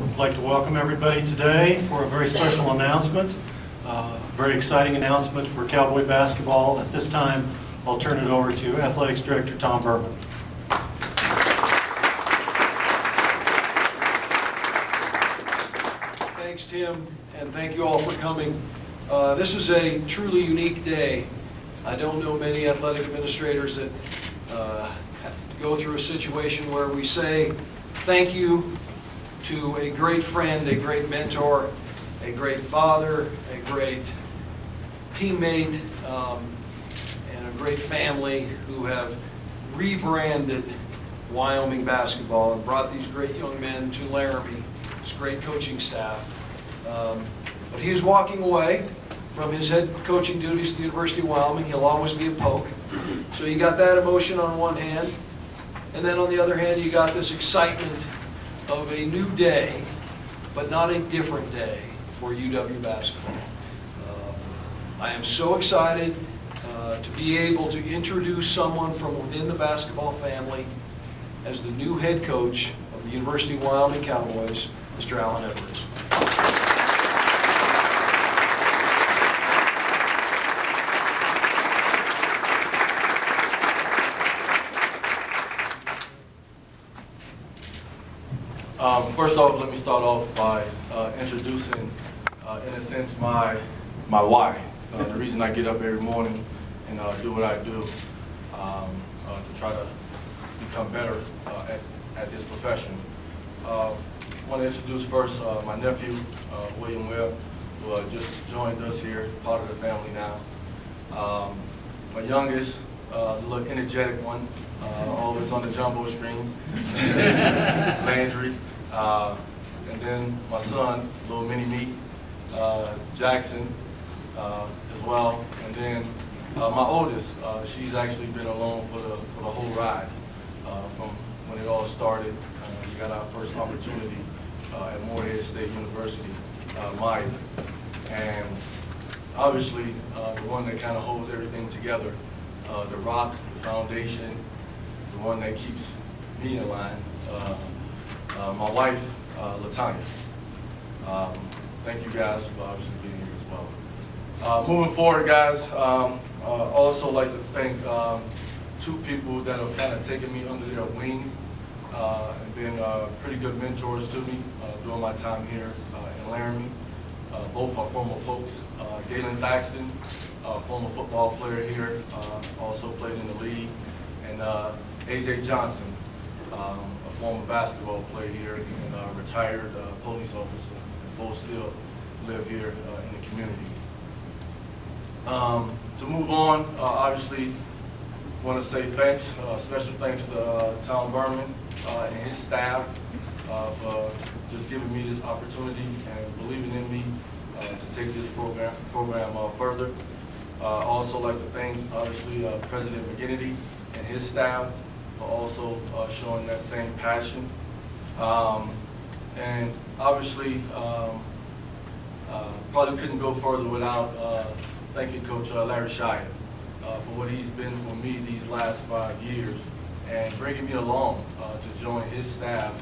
I'd like to welcome everybody today for a very special announcement, very exciting announcement for Cowboy basketball. At this time, I'll turn it over to Athletics Director Tom Berman. Thanks, Tim, and thank you all for coming. This is a truly unique day. I don't know many athletic administrators that go through a situation where we say thank you to a great friend, a great mentor, a great father, a great teammate, and a great family who have rebranded Wyoming basketball and brought these great young men to Laramie, this great coaching staff. But he is walking away from his head coaching duties to the University of Wyoming. He'll always be a Poke. So you got that emotion on one hand, and then on the other hand, you got this excitement of a new day, but not a different day for UW basketball. I am so excited to be able to introduce someone from within the basketball family as the new head coach of the University of Wyoming Cowboys, Mr. Allen Edwards. First off, let me start off by introducing, in a sense, my why. The reason I get up every morning and do what I do to try to become better at this profession. I want to introduce first my nephew, William Webb, who just joined us here, part of the family now. My youngest, the little energetic one, always on the jumbo screen, Landry. And then my son, little mini-me, Jackson, as well. And then my oldest, she's actually been along for the whole ride, from when it all started. We got our first opportunity at Morehead State University, Maya. And obviously, the one that kind of holds everything together, the rock, the foundation, the one that keeps me in line. My wife, Latanya. Thank you guys for obviously being here as well. Moving forward, guys, also like to thank two people that have kind of taken me under their wing and been pretty good mentors to me during my time here in Laramie. Both are former Pokes. Galen Thaxton, former football player here, also played in the league, and A.J. Johnson, a former basketball player here and a retired police officer. Both still live here in the community. To move on, obviously, want to say thanks, special thanks to Tom Berman and his staff for just giving me this opportunity and believing in me to take this program further. Also like to thank, obviously, President McGinnity and his staff for also showing that same passion. And obviously, probably couldn't go further without thanking Coach Larry Shyatt for what he's been for me these last 5 years and bringing me along to join his staff.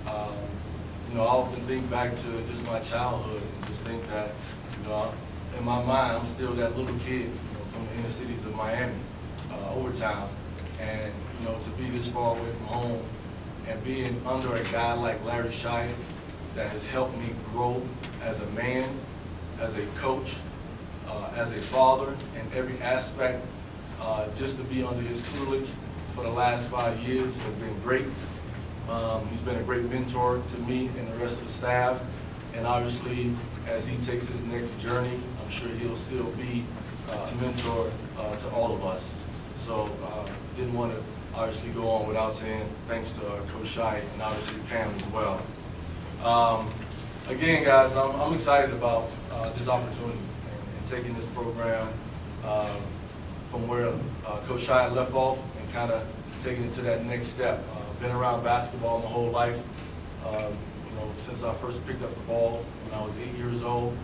You know, I often think back to just my childhood and just think that, you know, in my mind, I'm still that little kid, you know, from the inner cities of Miami, Overtown. And, you know, to be this far away from home and being under a guy like Larry Shyatt that has helped me grow as a man, as a coach, as a father in every aspect, just to be under his tutelage for the last 5 years has been great. He's been a great mentor to me and the rest of the staff. And obviously, as he takes his next journey, I'm sure he'll still be a mentor to all of us. So didn't want to obviously go on without saying thanks to Coach Shyatt and obviously Pam as well. Again, guys, I'm excited about this opportunity and taking this program from where Coach Shyatt left off and kind of taking it to that next step. Been around basketball my whole life. You know, since I first picked up the ball when I was 8 years old.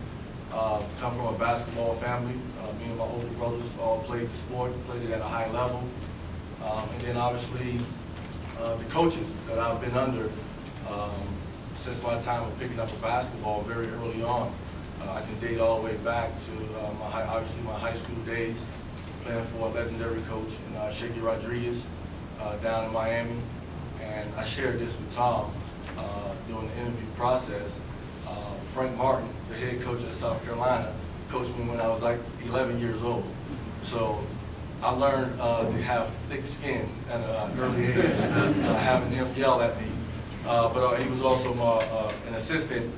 Come from a basketball family. Me and my older brothers all played the sport, played it at a high level. And then obviously the coaches that I've been under since my time of picking up a basketball very early on. I can date all the way back to obviously my high school days, playing for a legendary coach, Shaky Rodriguez, down in Miami. And I shared this with Tom during the interview process. Frank Martin, the head coach at South Carolina, coached me when I was like 11 years old. So I learned to have thick skin at an early age, having him yell at me. But he was also an assistant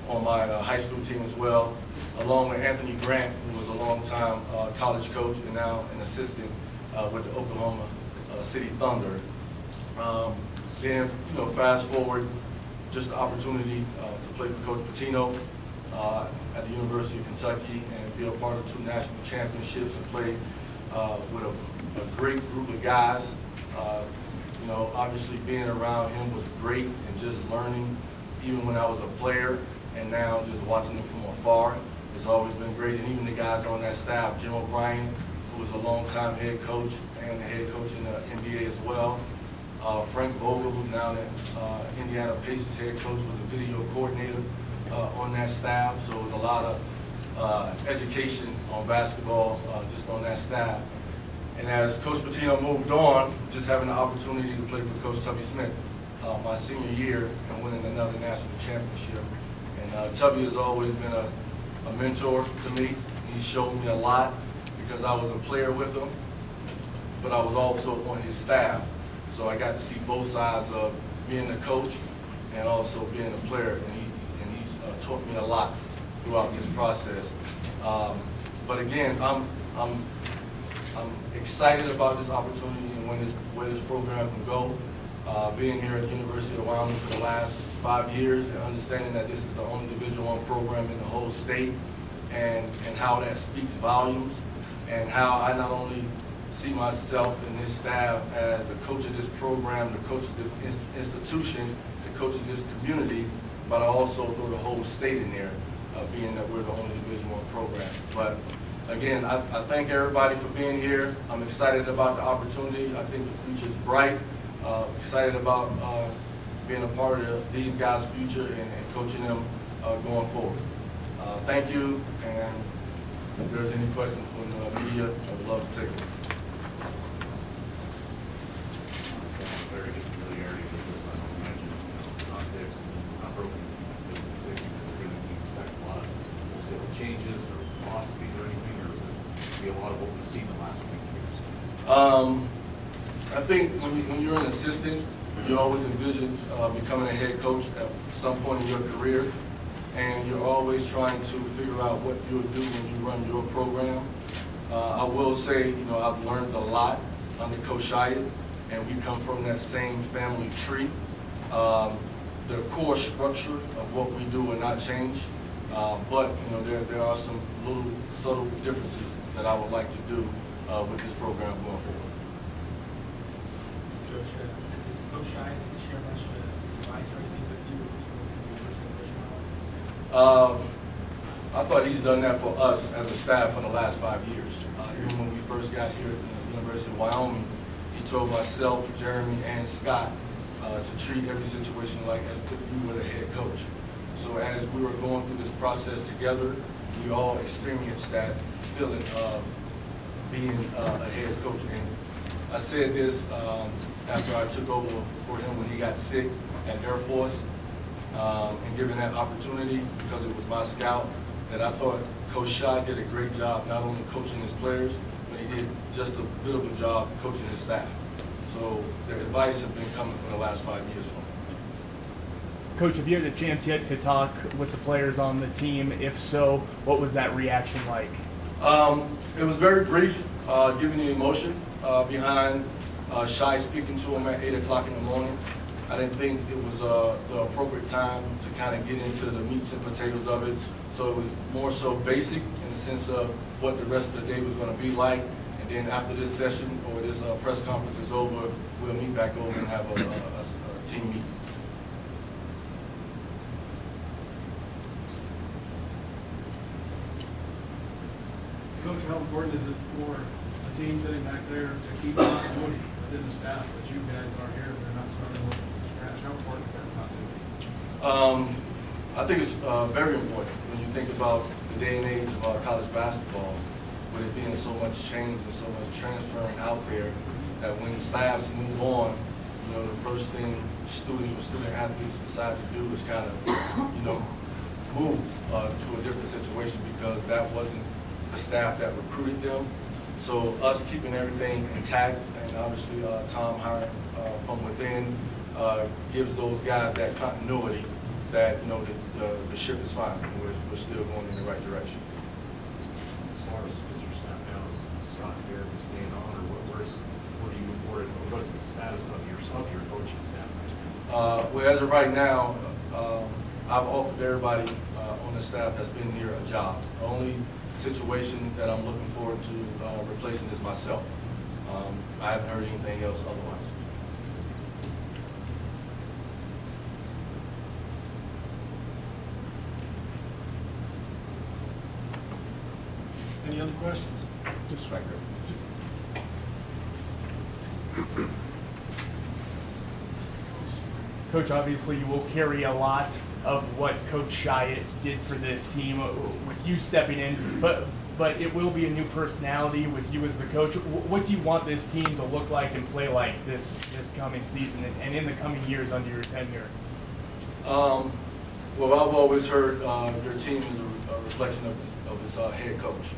on my high school team as well, along with Anthony Grant, who was a long-time college coach and now an assistant with the Oklahoma City Thunder. Then, fast forward, just the opportunity to play for Coach Pitino at the University of Kentucky and be a part of 2 national championships and play with a great group of guys. Obviously being around him was great, and just learning, even when I was a player, and now just watching him from afar, has always been great. And even the guys on that staff, Jim O'Brien, who was a longtime head coach and the head coach in the NBA as well. Frank Vogel, who's now the Indiana Pacers head coach, was a video coordinator on that staff. So it was a lot of education on basketball just on that staff. And as Coach Pitino moved on, just having the opportunity to play for Coach Tubby Smith my senior year and winning another national championship. And Tubby has always been a mentor to me. He showed me a lot because I was a player with him, but I was also on his staff. So I got to see both sides of being the coach and also being a player, and he's taught me a lot throughout this process. But again, I'm excited about this opportunity and where this program can go. Being here at the University of Wyoming for the last 5 years and understanding that this is the only Division I program in the whole state, and how that speaks volumes, and how I not only see myself and this staff as the coach of this program, the coach of this institution, the coach of this community, but I also throw the whole state in there, being that we're the only Division I program. But again, I thank everybody for being here. I'm excited about the opportunity. I think the future is bright. Excited about being a part of these guys' future and coaching them going forward. Thank you, and if there's any questions from the media, I would love to take them. Very good familiarity with this. I don't imagine context and not broken. Because we expect a lot of wholesale changes or philosophies or anything, or is it be a lot of what we've seen the last week? I think when you're an assistant, you always envision becoming a head coach at some point in your career, and you're always trying to figure out what you'll do when you run your program. I will say, I've learned a lot under Coach Shyatt, and we come from that same family tree. The core structure of what we do will not change, but there are some little subtle differences that I would like to do with this program going forward. Coach Shyatt, did he share much advice or anything with you? I thought he's done that for us as a staff for the last 5 years. Even when we first got here at the University of Wyoming, he told myself, Jeremy, and Scott to treat every situation like as if you were the head coach. So as we were going through this process together, we all experienced that feeling of being a head coach. And I said this after I took over for him when he got sick at Air Force, and given that opportunity, because it was my scout, that I thought Coach Shyatt did a great job not only coaching his players, but he did just a bit of a job coaching his staff. So the advice has been coming for the last 5 years from him. Coach, have you had a chance yet to talk with the players on the team? If so, what was that reaction like? It was very brief, given the emotion behind Shai speaking to him at 8 o'clock in the morning. I didn't think it was the appropriate time to kind of get into the meats and potatoes of it. So it was more so basic in the sense of what the rest of the day was going to be like. And then after this session or this press conference is over, we'll meet back over and have a team meeting. Coach, how important is it for the team sitting back there to keep continuity within the staff that you guys are here? They're not starting with from scratch. How important is that continuity? I think it's very important when you think about the day and age of college basketball, with it being so much change and so much transferring out there, that when staffs move on, you know, the first thing student athletes decide to do is kind of, you know, move to a different situation, because that wasn't the staff that recruited them. So us keeping everything intact, and obviously Tom hiring from within gives those guys that continuity that, you know, the ship is fine, and we're still going in the right direction. As far as your staff now, is Scott Garrett staying on, or where do you move forward? What's the status of your coaching staff right now? Well, as of right now, I've offered everybody on the staff that's been here a job. The only situation that I'm looking forward to replacing is myself. I haven't heard anything else otherwise. Any other questions? Just right there. Coach, obviously you will carry a lot of what Coach Shyatt did for this team with you stepping in, but it will be a new personality with you as the coach. What do you want this team to look like and play like this coming season and in the coming years under your tenure? Well, I've always heard your team is a reflection of its head coach.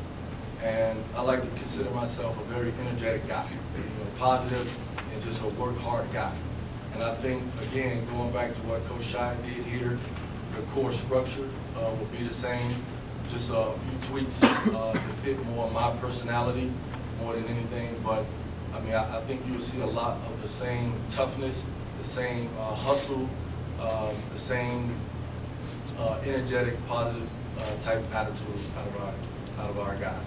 And I like to consider myself a very energetic guy, you know, positive and just a work hard guy. And I think, again, going back to what Coach Shyatt did here, the core structure will be the same, just a few tweaks to fit more of my personality more than anything. But I mean, I think you'll see a lot of the same toughness, the same hustle, the same energetic, positive type attitude out of our guys.